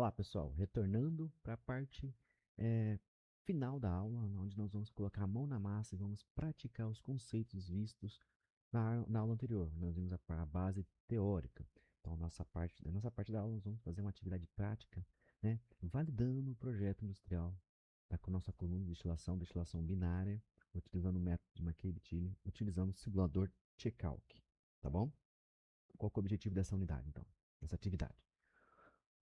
Olá, pessoal. Retornando para a parte final da aula, onde nós vamos colocar a mão na massa e vamos praticar os conceitos vistos na aula anterior. Nós vimos a base teórica. Então, nessa parte da aula, nós vamos fazer uma atividade prática, né, validando o projeto industrial com a nossa coluna de destilação binária, utilizando o método de McCabe-Thiele, utilizando o simulador Check-Calc. Tá bom? Qual que é o objetivo dessa unidade, então, dessa atividade?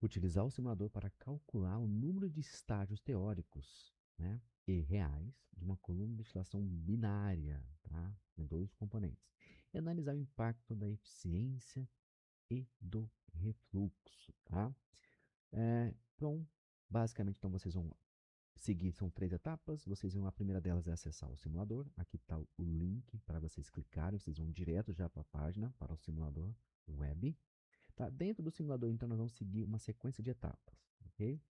Utilizar o simulador para calcular o número de estágios teóricos, né, e reais de uma coluna de destilação binária, tá, com dois componentes, e analisar o impacto da eficiência e do refluxo. Tá? Então, basicamente, então, vocês vão seguir, são 3 etapas. A primeira delas é acessar o simulador. Aqui está o link para vocês clicarem, vocês vão direto já para a página, para o simulador web. Tá? Dentro do simulador, então, nós vamos seguir uma sequência de etapas, ok?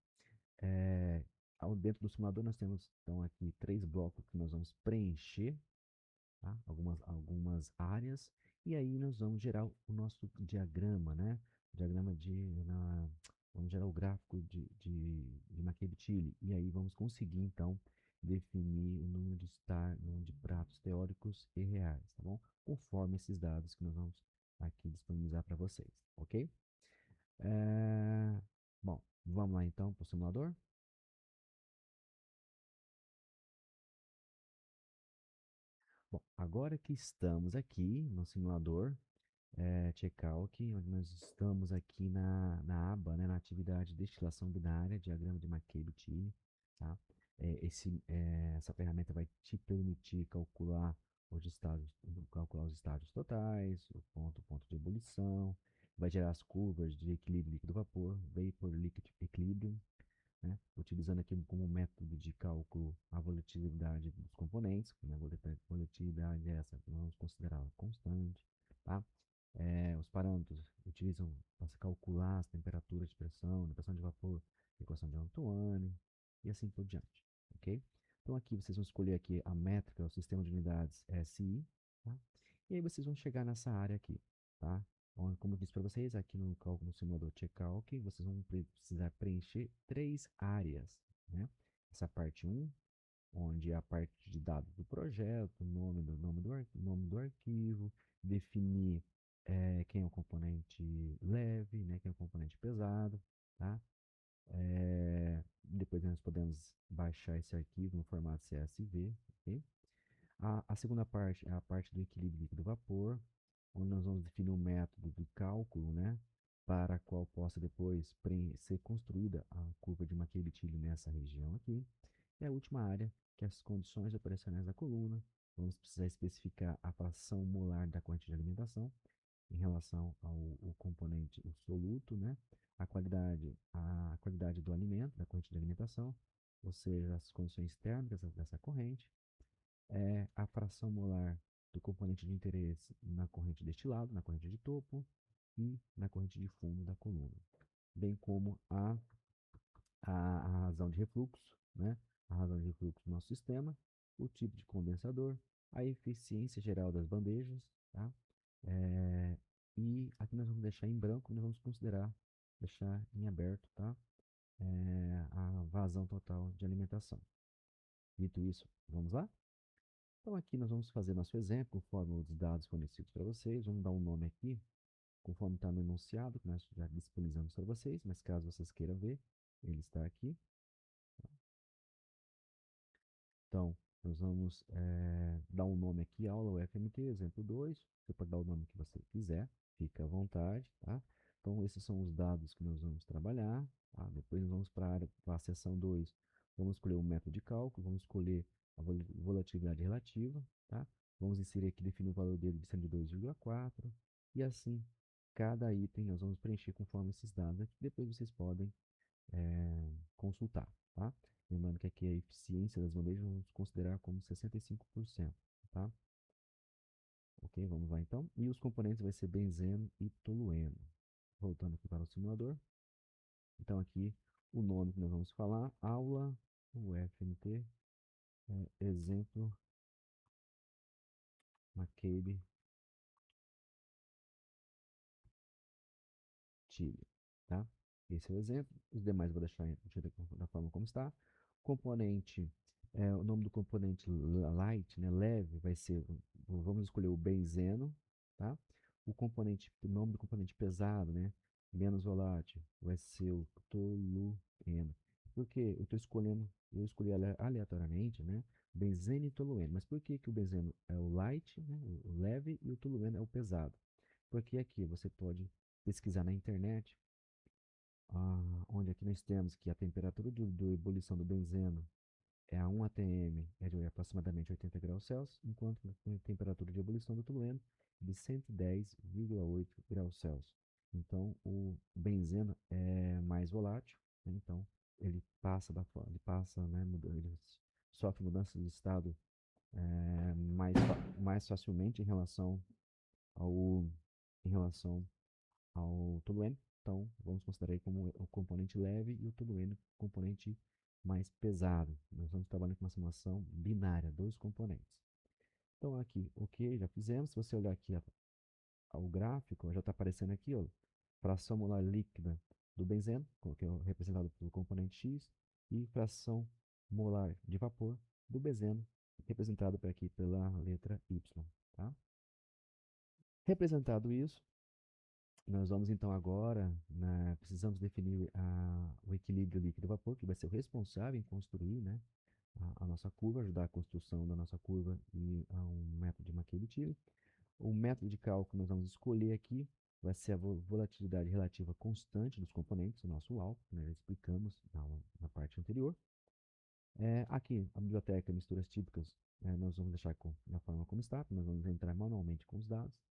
Dentro do simulador, nós temos, então, aqui 3 blocos que nós vamos preencher, tá? Algumas áreas, e aí nós vamos gerar o nosso diagrama, né? Vamos gerar o gráfico de McCabe-Thiele, e aí vamos conseguir, então, definir o número de pratos teóricos e reais, tá bom? Conforme esses dados que nós vamos aqui disponibilizar para vocês, ok? Bom, vamos lá então para o simulador. Bom, agora que estamos aqui no simulador Check-Calc, onde nós estamos aqui na aba, né, na atividade destilação binária, diagrama de McCabe-Thiele, tá? Essa ferramenta vai te permitir calcular os estágios totais, ponto de ebulição, vai gerar as curvas de equilíbrio líquido-vapor, Vapor Liquid Equilibrium, né? Utilizando aqui como método de cálculo a volatilidade dos componentes, né? A volatilidade é essa, vamos considerá-la constante, tá? Os parâmetros utilizam para se calcular as temperaturas de pressão, de pressão de vapor, equação de Antoine e assim por diante, ok? Então aqui vocês vão escolher aqui a métrica, o sistema de unidades SI, tá? E aí vocês vão chegar nessa área aqui, tá? Como eu disse para vocês, aqui no cálculo no simulador Check-Calc, vocês vão precisar preencher 3 áreas, né? Essa parte 1, onde é a parte de dados do projeto, nome do arquivo, definir quem é o componente leve, né, quem é o componente pesado, tá? Depois nós podemos baixar esse arquivo no formato CSV, ok? A segunda parte é a parte do equilíbrio líquido-vapor, onde nós vamos definir um método de cálculo, né, para a qual possa depois ser construída a curva de McCabe-Thiele nessa região aqui. E a última área, que é as condições operacionais da coluna. Vamos precisar especificar a fração molar da corrente de alimentação em relação ao componente, o soluto, né? A qualidade do alimento, da corrente de alimentação, ou seja, as condições térmicas dessa corrente, a fração molar do componente de interesse na corrente destilado, na corrente de topo e na corrente de fundo da coluna, bem como a razão de refluxo, né? A razão de refluxo do nosso sistema, o tipo de condensador, a eficiência geral das bandejas, tá? E aqui nós vamos deixar em branco, nós vamos deixar em aberto, tá? A vazão total de alimentação. Dito isso, vamos lá? Então aqui nós vamos fazer nosso exemplo, conforme os dados fornecidos para vocês. Vamos dar um nome aqui, conforme está no enunciado, que nós já disponibilizamos para vocês, mas caso vocês queiram ver, ele está aqui. Então, nós vamos dar um nome aqui, aula UFMT, exemplo 2. Você pode dar o nome que você quiser, fica à vontade, tá? Então, esses são os dados que nós vamos trabalhar, tá? Depois nós vamos para a seção 2. Vamos escolher o método de cálculo, vamos escolher a volatilidade relativa, tá? Vamos inserir aqui, definir o valor dele de 102,4. E assim, cada item nós vamos preencher conforme esses dados aqui. Depois vocês podem consultar, tá? Lembrando que aqui a eficiência das bandejas vamos considerar como 65%, tá? Ok, vamos lá então. E os componentes vai ser benzeno e tolueno. Voltando aqui para o simulador. Então aqui o nome que nós vamos falar, aula UFMT, exemplo McCabe-Thiele, tá? Esse é o exemplo. Os demais eu vou deixar da forma como está. Componente, o nome do componente light, né, leve, vai ser, vamos escolher o benzeno, tá? O nome do componente pesado, né, menos volátil, vai ser o tolueno. Por que eu escolhi aleatoriamente, né, benzeno e tolueno. Mas por que que o benzeno é o light, né, o leve, e o tolueno é o pesado? Porque aqui você pode pesquisar na internet, onde aqui nós temos que a temperatura de ebulição do benzeno é a 1 atm, é de aproximadamente 80 graus Celsius, enquanto a temperatura de ebulição do tolueno é de 110,8 graus Celsius. Então, o benzeno é mais volátil, né? Então ele passa, né, ele sofre mudanças de estado mais facilmente ao, em relação ao tolueno. Então, vamos considerar aí como o componente leve e o tolueno componente mais pesado. Nós vamos trabalhar com uma simulação binária, dois componentes. Então, aqui, ok, já fizemos. Se você olhar aqui o gráfico, já está aparecendo aqui, ó, fração molar líquida do benzeno, que é representado pelo componente X, e fração molar de vapor do benzeno, representado por aqui pela letra Y. Tá? Representado isso, nós vamos então agora, precisamos definir o equilíbrio líquido-vapor, que vai ser o responsável em construir, né, a nossa curva, ajudar a construção da nossa curva e a um método de Machiavelli. O método de cálculo que nós vamos escolher aqui vai ser a volatilidade relativa constante dos componentes, o nosso UAL, que nós já explicamos na parte anterior. Aqui, a biblioteca Misturas Típicas, nós vamos deixar na forma como está, nós vamos entrar manualmente com os dados.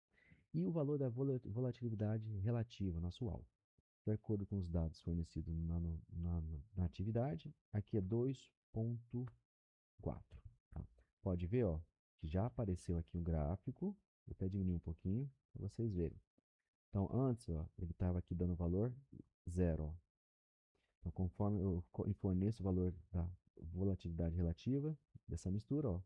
E o valor da volatilidade relativa, nosso alvo. De acordo com os dados fornecidos na atividade, aqui é 2,4. Tá? Pode ver, ó, que já apareceu aqui um gráfico. Vou até diminuir um pouquinho para vocês verem. Então, antes, ó, ele estava aqui dando valor 0. Ó. Então, conforme eu forneço o valor da volatilidade relativa dessa mistura, ó,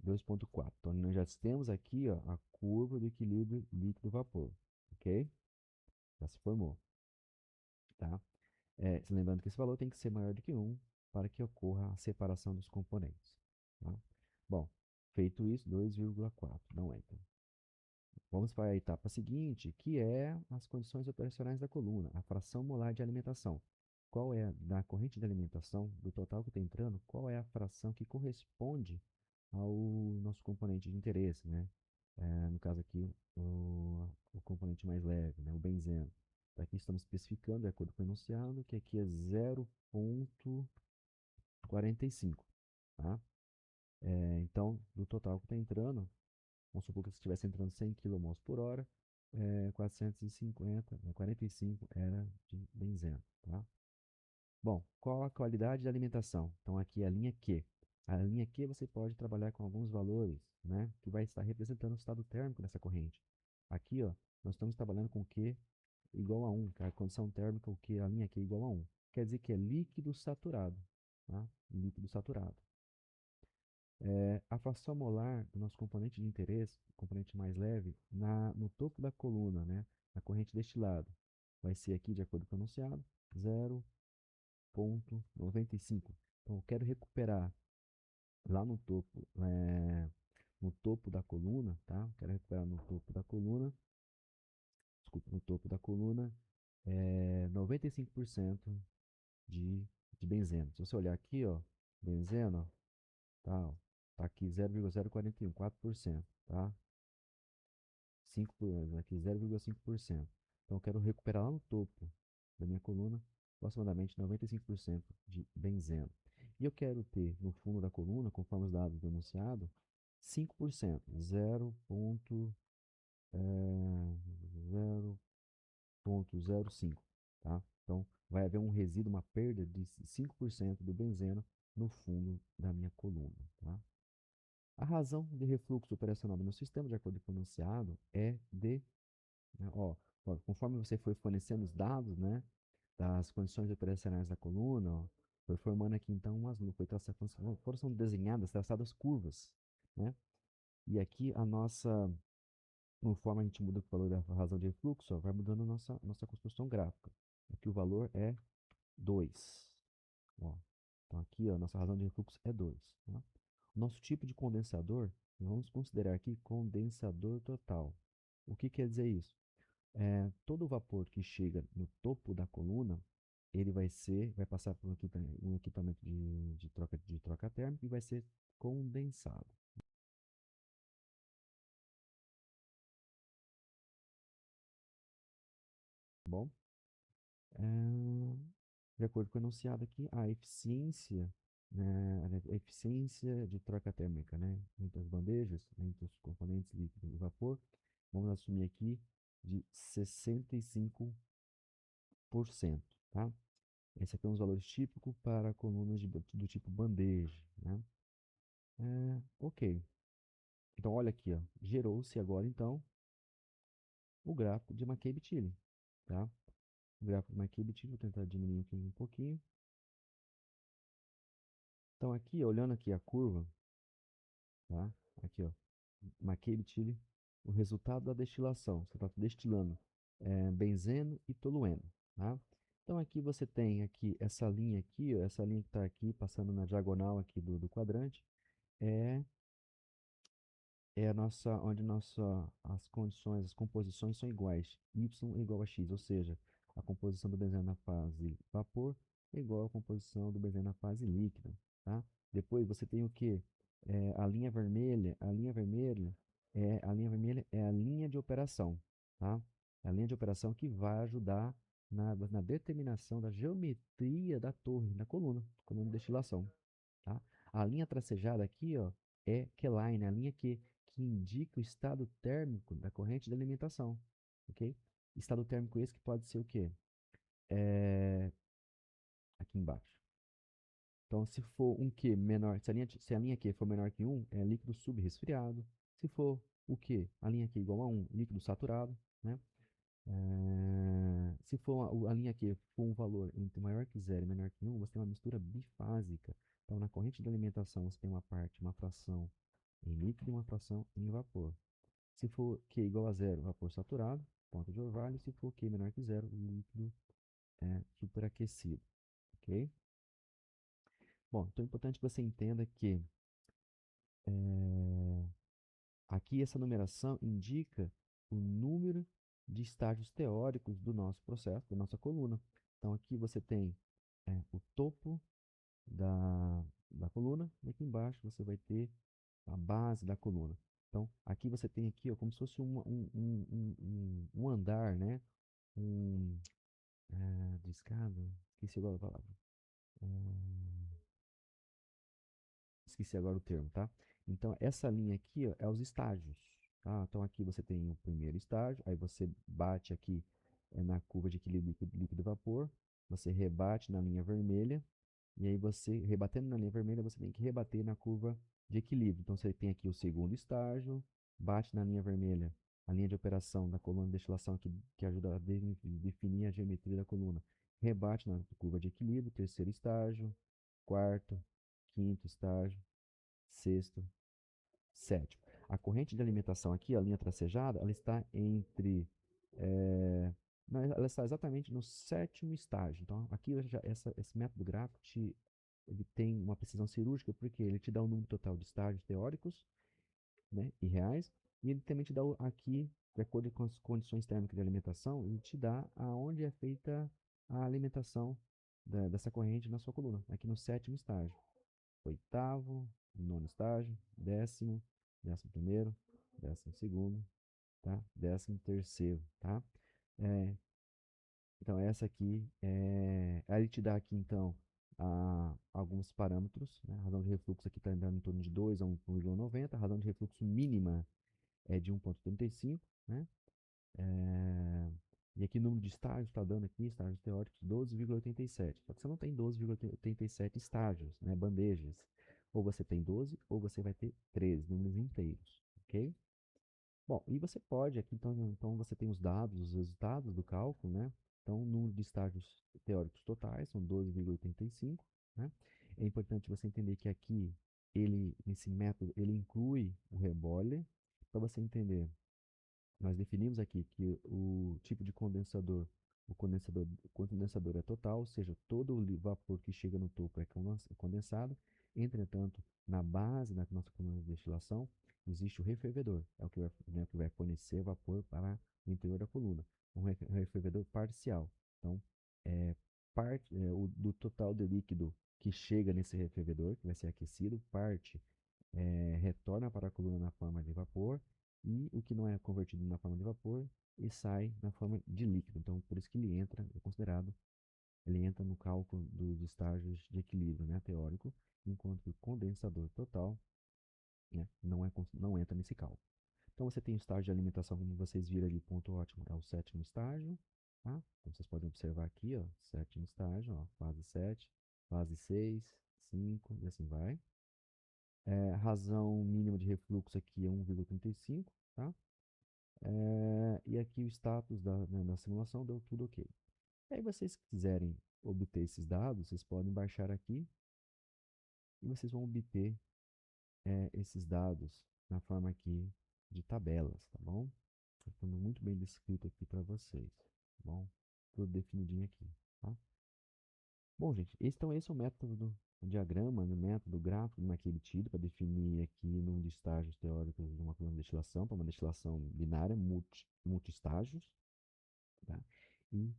2,4. Então, nós já temos aqui, ó, a curva do equilíbrio líquido-vapor, ok? Já se formou, tá? Lembrando que esse valor tem que ser maior do que 1 para que ocorra a separação dos componentes, tá? Bom, feito isso, 2,4, não entra. Vamos para a etapa seguinte, que é as condições operacionais da coluna, a fração molar de alimentação. Qual é, da corrente de alimentação, do total que está entrando, qual é a fração que corresponde ao nosso componente de interesse, né? No caso aqui, o componente mais leve, né? O benzeno. Aqui estamos especificando, de acordo com o enunciado, que aqui é 0,45, tá? Então, do total que está entrando, vamos supor que se estivesse entrando 100 kmol por hora, 450, 45 era de benzeno, tá? Bom, qual a qualidade de alimentação? Então, aqui é a linha Q. A linha Q você pode trabalhar com alguns valores, né, que vai estar representando o estado térmico dessa corrente. Aqui, ó, nós estamos trabalhando com Q igual a 1, que é a condição térmica, o que a linha Q igual a 1. Quer dizer que é líquido saturado, tá? Líquido saturado. A fração molar do nosso componente de interesse, componente mais leve, no topo da coluna, né, na corrente deste lado, vai ser aqui, de acordo com o enunciado, 0,95. Então, eu quero recuperar lá no topo da coluna, tá? Quero recuperar no topo da coluna, desculpa, no topo da coluna, 95% de, de benzeno. Se você olhar aqui, ó, benzeno, ó, tá, ó, tá aqui 0,041, 4%, tá? 5%, aqui 0,5%. Então, eu quero recuperar lá no topo da minha coluna aproximadamente 95% de benzeno. E eu quero ter no fundo da coluna, conforme os dados do enunciado, 5%, 0,05, tá? Então, vai haver um resíduo, uma perda de 5% do benzeno no fundo da minha coluna, tá? A razão de refluxo operacional do meu sistema, de acordo com o enunciado, né, conforme você foi fornecendo os dados, né, das condições operacionais da coluna, ó, foi formando aqui então foram desenhadas, traçadas curvas, né? E aqui conforme a gente muda o valor da razão de refluxo, ó, vai mudando a nossa construção gráfica. Aqui o valor é 2. Ó, então aqui, ó, nossa razão de refluxo é 2. Tá? Nosso tipo de condensador, vamos considerar aqui condensador total. O que quer dizer isso? Todo o vapor que chega no topo da coluna, ele vai passar por um equipamento de troca térmica e vai ser condensado. Tá bom? De acordo com o enunciado aqui, a eficiência, né, a eficiência de troca térmica, né, entre as bandejas, entre os componentes líquido e vapor, vamos assumir aqui de 65%, tá? Esse aqui é um dos valores típicos para colunas do tipo bandeja, né? Ok. Então, olha aqui, ó, gerou-se agora, então, o gráfico de McCabe-Thiele, tá? O gráfico de McCabe-Thiele, vou tentar diminuir aqui um pouquinho. Então, aqui, olhando aqui a curva, tá? Aqui, ó, McCabe-Thiele, o resultado da destilação. Você está destilando benzeno e tolueno, tá? Então, aqui você tem aqui essa linha aqui, ó, essa linha que está aqui, passando na diagonal aqui do quadrante, é a nossa, onde as condições, as composições são iguais. Y igual a X, ou seja, a composição do benzeno na fase vapor é igual à composição do benzeno na fase líquida, tá? Depois você tem o que? A linha vermelha, a linha vermelha é a linha de operação, tá? É a linha de operação que vai ajudar na determinação da geometria da torre, da coluna de destilação, tá? A linha tracejada aqui, ó, é Q-line, a linha que indica o estado térmico da corrente de alimentação, ok? Estado térmico esse que pode ser o quê? Aqui embaixo. Então, se for um Q menor, se a linha Q for menor que 1, é líquido subresfriado. Se for o Q, a linha Q igual a 1, líquido saturado, né? Se for a linha Q for um valor entre maior que 0 e menor que 1, você tem uma mistura bifásica. Então, na corrente de alimentação, você tem uma fração em líquido e uma fração em vapor. Se for Q igual a 0, vapor saturado, ponto de orvalho. Se for Q menor que 0, líquido superaquecido. Ok? Bom, então é importante que você entenda que aqui essa numeração indica o número de estágios teóricos do nosso processo, da nossa coluna. Então aqui você tem o topo da coluna e aqui embaixo você vai ter a base da coluna. Então aqui você tem aqui, ó, como se fosse um andar, né? Um, de escada, esqueci agora a palavra. Esqueci agora o termo, tá? Então, essa linha aqui, ó, é os estágios, tá? Então, aqui você tem o primeiro estágio, aí você bate aqui na curva de equilíbrio líquido e vapor, você rebate na linha vermelha, e aí você, rebatendo na linha vermelha, você tem que rebater na curva de equilíbrio. Então, você tem aqui o segundo estágio, bate na linha vermelha, a linha de operação da coluna de destilação que ajuda a definir a geometria da coluna. Rebate na curva de equilíbrio, terceiro estágio, quarto, quinto estágio, sexto, sétimo. A corrente de alimentação aqui, a linha tracejada, ela está entre. Não, ela está exatamente no sétimo estágio. Então, aqui esse método gráfico ele tem uma precisão cirúrgica, porque ele te dá o número total de estágios teóricos, né, e reais, e ele também te dá aqui, de acordo com as condições térmicas de alimentação, ele te dá aonde é feita a alimentação dessa corrente na sua coluna, aqui no sétimo estágio. Oitavo, nono estágio, décimo, 11º, 12º, tá? 13º, tá? É, então, essa aqui aí ele te dá aqui, então, alguns parâmetros, né? A razão de refluxo aqui está andando em torno de 2 a 1,90. A razão de refluxo mínima é de 1,35, né? E aqui o número de estágios está dando aqui, estágios teóricos, 12,87. Só que você não tem 12,87 estágios, né, bandejas. Ou você tem 12, ou você vai ter 13 números inteiros, ok? Bom, e você pode, aqui então você tem os dados, os resultados do cálculo, né? Então, o número de estágios teóricos totais são 12,85, né? É importante você entender que aqui, nesse método, ele inclui o rebole, para você entender. Nós definimos aqui que o tipo de condensador O condensador é total, ou seja, todo o vapor que chega no topo é condensado. Entretanto, na base da nossa coluna de destilação, existe o refervedor, é o que vai, né, que vai fornecer vapor para o interior da coluna. Um refervedor parcial. Então, do total de líquido que chega nesse refervedor, que vai ser aquecido, parte retorna para a coluna na forma de vapor, e o que não é convertido na forma de vapor e sai na forma de líquido. Então, por isso que ele entra no cálculo dos estágios de equilíbrio, né, teórico, enquanto que o condensador total, né, não entra nesse cálculo. Então, você tem o estágio de alimentação, como vocês viram ali, ponto ótimo, é o sétimo estágio. Tá? Então, vocês podem observar aqui, ó, sétimo estágio, ó, fase 7, fase 6, 5 e assim vai. Razão mínima de refluxo aqui é 1,35, tá? E aqui o status da simulação deu tudo ok. Aí vocês quiserem obter esses dados, vocês podem baixar aqui e vocês vão obter esses dados na forma aqui de tabelas, tá bom? Está ficando muito bem descrito aqui para vocês, tá bom? Tudo definidinho aqui, tá? Bom, gente, então esse é o método do diagrama, no método gráfico do McCabe-Tilley para definir aqui num de estágios teóricos de uma coluna de destilação, para uma destilação binária, multi-estágios, tá? E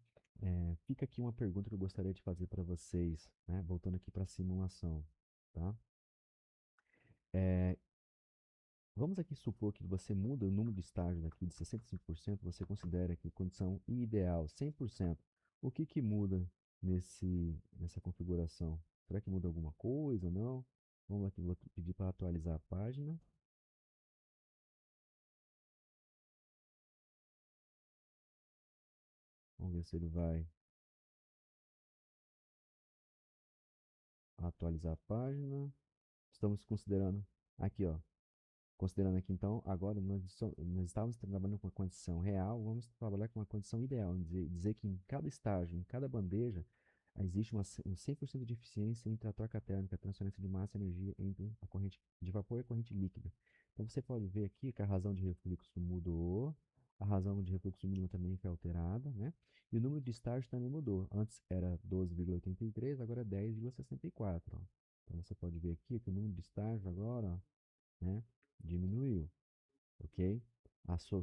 fica aqui uma pergunta que eu gostaria de fazer para vocês, né? Voltando aqui para a simulação, tá? Vamos aqui supor que você muda o número de estágios aqui de 65%, você considera que condição ideal 100%. O que que muda nessa configuração? Será que muda alguma coisa ou não? Vamos aqui, vou pedir para atualizar a página. Vamos ver se ele vai atualizar a página. Estamos considerando aqui, ó. Considerando aqui, então, agora nós estávamos trabalhando com uma condição real, vamos trabalhar com uma condição ideal. Dizer que em cada estágio, em cada bandeja, existe um 100% de eficiência entre a troca térmica, a transferência de massa e energia entre a corrente de vapor e a corrente líquida. Então, você pode ver aqui que a razão de refluxo mudou, a razão de refluxo mínimo também foi alterada, né? E o número de estágios também mudou. Antes era 12,83, agora é 10,64. Ó. Então, você pode ver aqui que o número de estágios agora, ó, né, diminuiu, ok?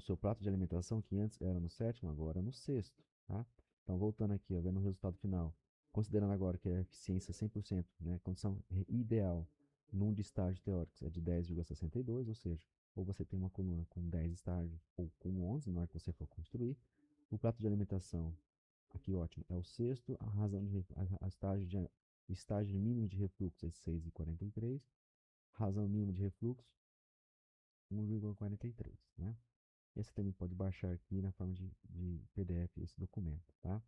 Seu prato de alimentação, que antes era no sétimo, agora é no sexto, tá? Então, voltando aqui, ó, vendo o resultado final, considerando agora que a eficiência 100%, né, condição ideal, num de estágios teóricos é de 10,62, ou seja, ou você tem uma coluna com 10 estágios ou com 11 na hora que você for construir. O prato de alimentação, aqui ótimo, é o sexto, a razão de estágio mínimo de refluxo é 6,43, razão mínima de refluxo 1,43, né? Esse também pode baixar aqui na forma de PDF esse documento, tá?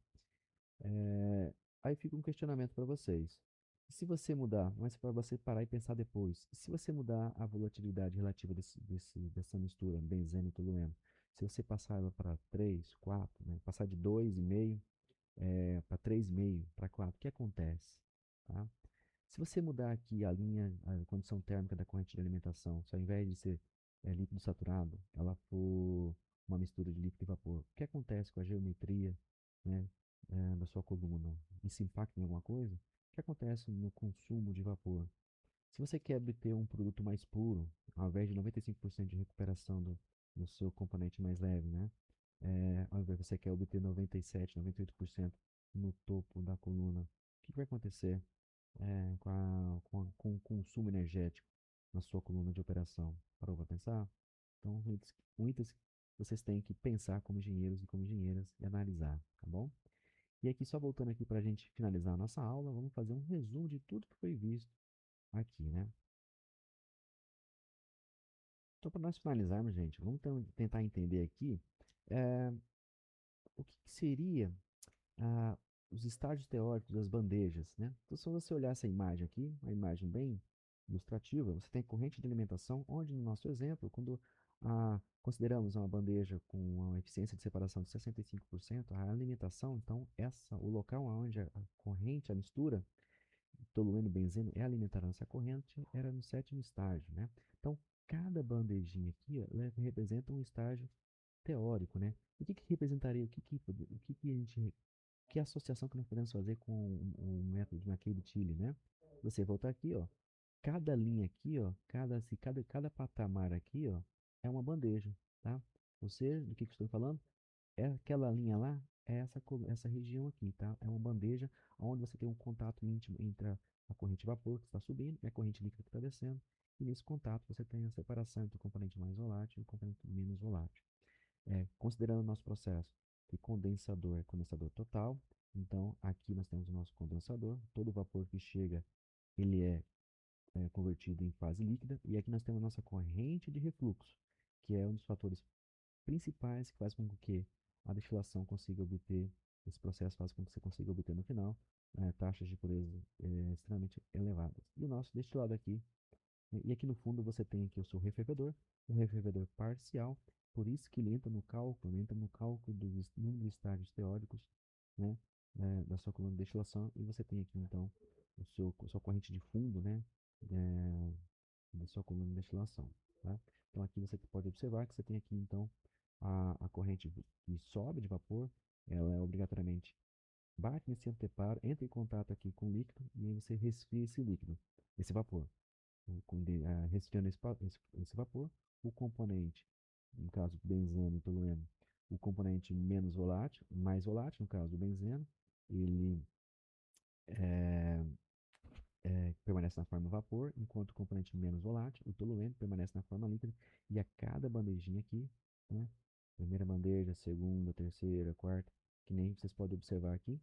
Aí fica um questionamento para vocês. E se você mudar, mas para você parar e pensar depois, e se você mudar a volatilidade relativa dessa mistura, benzeno e tolueno, se você passar ela para 3, 4, né? Passar de 2,5 para 3,5, para 4, o que acontece? Tá? Se você mudar aqui a condição térmica da corrente de alimentação, se ao invés de ser líquido saturado, ela for uma mistura de líquido e vapor, o que acontece com a geometria, né, da sua coluna? Isso impacta em alguma coisa? O que acontece no consumo de vapor? Se você quer obter um produto mais puro, ao invés de 95% de recuperação do seu componente mais leve, né? Ao invés de você quer obter 97, 98% no topo da coluna, o que vai acontecer com o consumo energético na sua coluna de operação? Parou para pensar? Então, muitas vocês têm que pensar como engenheiros e como engenheiras e analisar, tá bom? E aqui, só voltando aqui para a gente finalizar a nossa aula, vamos fazer um resumo de tudo que foi visto aqui, né? Então, para nós finalizarmos, gente, vamos tentar entender aqui é, o que seria ah, os estágios teóricos das bandejas, né? Então, se você olhar essa imagem aqui, uma imagem bem ilustrativa, você tem corrente de alimentação, onde no nosso exemplo, quando consideramos uma bandeja com uma eficiência de separação de 65%, a alimentação, então, o local onde a corrente, a mistura, tolueno, benzeno é alimentar a nossa corrente, era no sétimo estágio, né? Então, cada bandejinha aqui, ó, ela representa um estágio teórico, né? O que que representaria, o que que a gente que associação que nós podemos fazer com o método de McCabe-Tilly, né? Você voltar aqui, ó, cada linha aqui, ó, cada patamar aqui, ó, é uma bandeja, tá? Você, do que eu estou falando? É aquela linha lá, é essa região aqui, tá? É uma bandeja onde você tem um contato íntimo entre a corrente vapor que está subindo e a corrente líquida que está descendo. E nesse contato você tem a separação entre o componente mais volátil e o componente menos volátil. Considerando o nosso processo que condensador é condensador total, então aqui nós temos o nosso condensador, todo o vapor que chega ele é convertido em fase líquida, e aqui nós temos a nossa corrente de refluxo, que é um dos fatores principais que faz com que a destilação consiga obter, esse processo faz com que você consiga obter no final taxas de pureza extremamente elevadas. E o nosso destilado aqui, e aqui no fundo você tem aqui o seu refervedor, um refervedor parcial, por isso que ele entra no cálculo dos número de estágios teóricos, né, da sua coluna de destilação, e você tem aqui então sua corrente de fundo, né, é, da sua coluna de destilação, tá? Então aqui você pode observar que você tem aqui então a corrente que sobe de vapor, ela é obrigatoriamente bate nesse anteparo, entra em contato aqui com o líquido e aí você resfria esse líquido, esse vapor. Resfriando esse vapor, o componente, no caso benzeno e tolueno, o componente menos volátil, mais volátil, no caso o benzeno, ele é, permanece na forma vapor, enquanto o componente menos volátil, o tolueno, permanece na forma líquida. E a cada bandejinha aqui, né, primeira bandeja, segunda, terceira, quarta, que nem vocês podem observar aqui,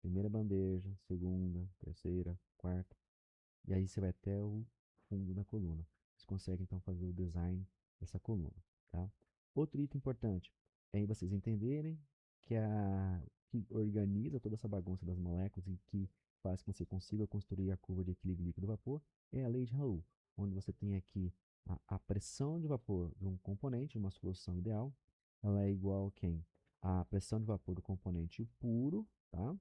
primeira bandeja, segunda, terceira, quarta, e aí você vai até o fundo da coluna. Você consegue então fazer o design dessa coluna, tá? Outro item importante é vocês entenderem que que organiza toda essa bagunça das moléculas e que faz com que você consiga construir a curva de equilíbrio líquido-vapor é a lei de Raoult, onde você tem aqui a pressão de vapor de um componente, uma solução ideal, ela é igual a quem? A pressão de vapor do componente puro, tá?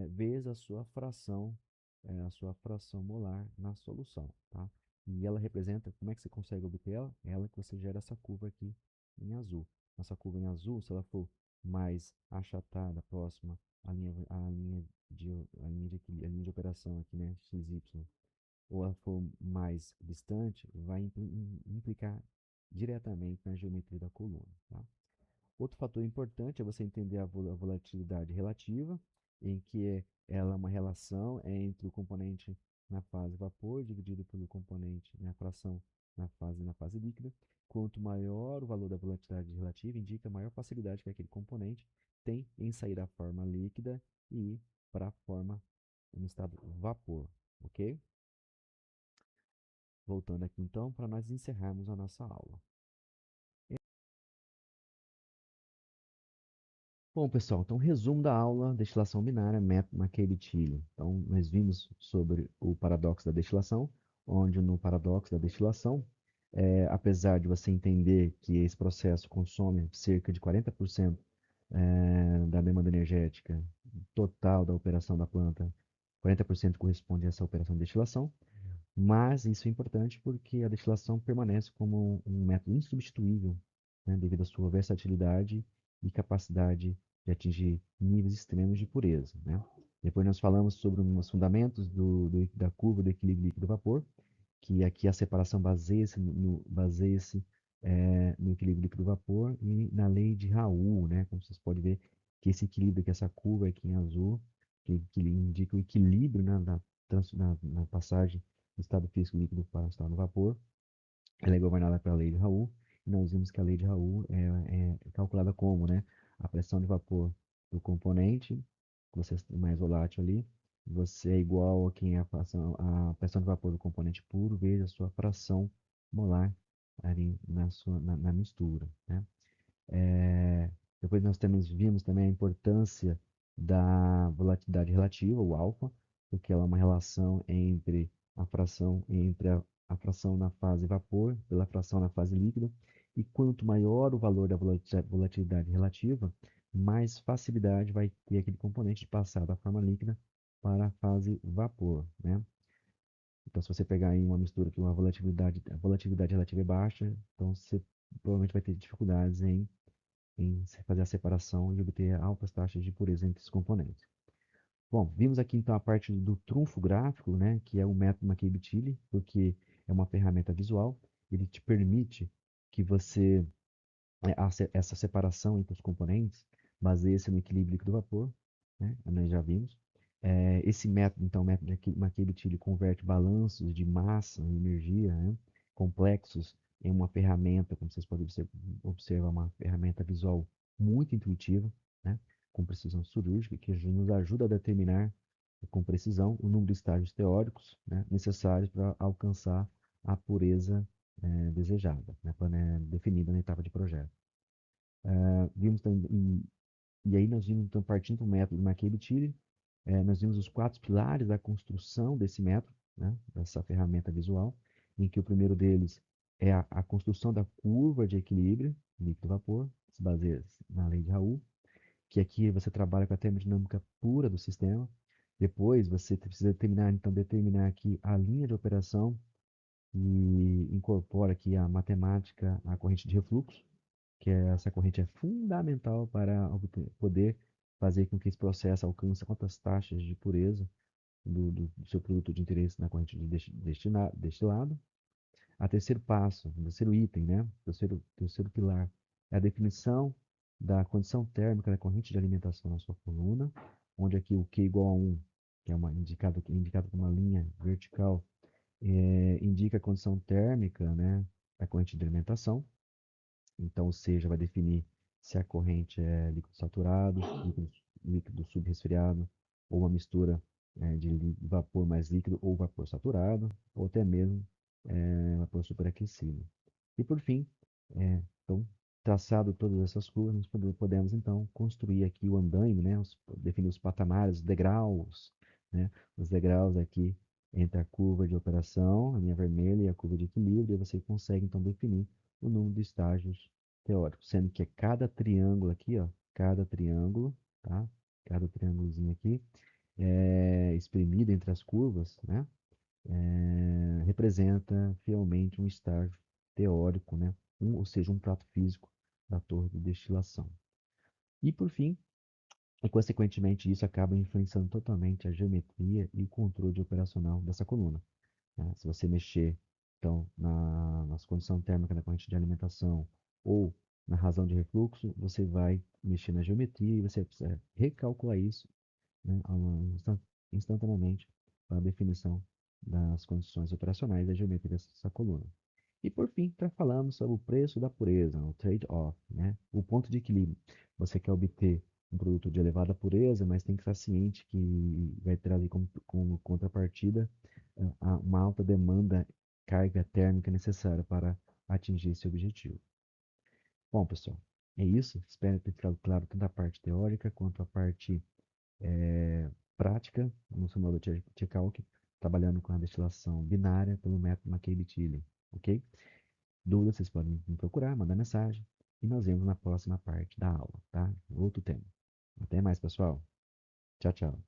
Vezes a sua fração molar na solução, tá? E ela representa, como é que você consegue obter ela? É ela que você gera essa curva aqui em azul. Essa curva em azul, se ela for mais achatada, próxima à linha de operação aqui, né, XY, ou ela for mais distante, vai implicar diretamente na geometria da coluna, tá? Outro fator importante é você entender a volatilidade relativa, em que ela é uma relação entre o componente na fase vapor dividido pelo componente na fração na fase líquida. Quanto maior o valor da volatilidade relativa, indica maior facilidade que aquele componente tem em sair da forma líquida e ir para a forma no estado vapor, ok? Voltando aqui então para nós encerrarmos a nossa aula. Bom, pessoal, então resumo da aula, destilação binária, método McCabe-Tilly. Então, nós vimos sobre o paradoxo da destilação, onde no paradoxo da destilação, apesar de você entender que esse processo consome cerca de 40% da demanda energética total da operação da planta, 40% corresponde a essa operação de destilação, mas isso é importante porque a destilação permanece como um método insubstituível, né, devido à sua versatilidade e capacidade de atingir níveis extremos de pureza, né? Depois nós falamos sobre os fundamentos da curva do equilíbrio líquido-vapor, que aqui a separação baseia-se no equilíbrio líquido-vapor e na lei de Raoult, né? Como vocês podem ver, que esse equilíbrio, que essa curva aqui em azul, que indica o equilíbrio, né, na passagem do estado físico líquido para o estado vapor, ela é governada pela lei de Raoult, e nós vimos que a lei de Raoult é calculada como, né, a pressão de vapor do componente, que você é mais volátil ali, você é igual a quem é a pressão de vapor do componente puro vezes a sua fração molar ali na mistura, né? É, Depois nós vimos também a importância da volatilidade relativa, o alfa, porque ela é uma relação entre a fração na fase vapor pela fração na fase líquida, e quanto maior o valor da volatilidade relativa, mais facilidade vai ter aquele componente de passar da forma líquida para a fase vapor, né? Então, se você pegar aí uma mistura que a volatilidade relativa é baixa, então você provavelmente vai ter dificuldades em em fazer a separação e obter altas taxas de pureza entre os componentes. Bom, vimos aqui então a parte do trunfo gráfico, né, que é o método McCabe-Tilly, porque é uma ferramenta visual, ele te permite que você essa separação entre os componentes baseia-se no equilíbrio líquido-vapor, né? Nós já vimos. Esse método, então, o método de McCabe-Tilly converte balanços de massa e energia, né, complexos em uma ferramenta, como vocês podem observar, uma ferramenta visual muito intuitiva, né, com precisão cirúrgica, que nos ajuda a determinar com precisão o número de estágios teóricos, né, necessários para alcançar a pureza desejada, né, definida na etapa de projeto. Vimos também, e aí nós vimos, então, partindo do método McCabe-Tilly, nós vimos os 4 pilares da construção desse método, né, dessa ferramenta visual, em que o primeiro deles é a construção da curva de equilíbrio líquido-vapor, se baseia na lei de Raoult, que aqui você trabalha com a termodinâmica pura do sistema. Depois você precisa determinar aqui a linha de operação e incorpora aqui a matemática, a corrente de refluxo, que essa corrente é fundamental para poder fazer com que esse processo alcance altas taxas de pureza do seu produto de interesse na corrente de destilado. A terceiro passo, o terceiro item, né? Terceiro pilar é a definição da condição térmica da corrente de alimentação na sua coluna, onde aqui o Q igual a 1, que é indicado como uma linha vertical, indica a condição térmica, né, da corrente de alimentação. Então, ou seja, vai definir se a corrente é líquido saturado, líquido subresfriado, ou uma mistura de vapor mais líquido ou vapor saturado, ou até mesmo vapor superaquecido. E por fim, então, traçado todas essas curvas, nós podemos então construir aqui o andaime, né, definir os patamares, os degraus, né, os degraus aqui entre a curva de operação, a linha vermelha, e a curva de equilíbrio, e você consegue então definir o número de estágios teóricos, sendo que cada triângulo aqui, ó, cada triângulo, tá? Cada triângulozinho aqui espremido entre as curvas, né? Representa fielmente um estágio teórico, né? Ou seja, um prato físico da torre de destilação. E por fim, e consequentemente isso acaba influenciando totalmente a geometria e o controle operacional dessa coluna, né? Se você mexer, então, nas condições térmicas da corrente de alimentação ou na razão de refluxo, você vai mexer na geometria e você precisa recalcular isso, né, instantaneamente para a definição das condições operacionais da geometria dessa coluna. E por fim, está falando sobre o preço da pureza, o trade-off, né? O ponto de equilíbrio. Você quer obter um produto de elevada pureza, mas tem que estar ciente que vai trazer como contrapartida uma alta demanda, carga térmica necessária para atingir esse objetivo. Bom, pessoal, é isso. Espero ter ficado claro tanto a parte teórica quanto a parte prática no simulador Tchalk, trabalhando com a destilação binária pelo método McCabe-Tilly, ok? Dúvidas, vocês podem me procurar, mandar mensagem e nós vemos na próxima parte da aula, tá? Outro tema. Até mais, pessoal. Tchau, tchau.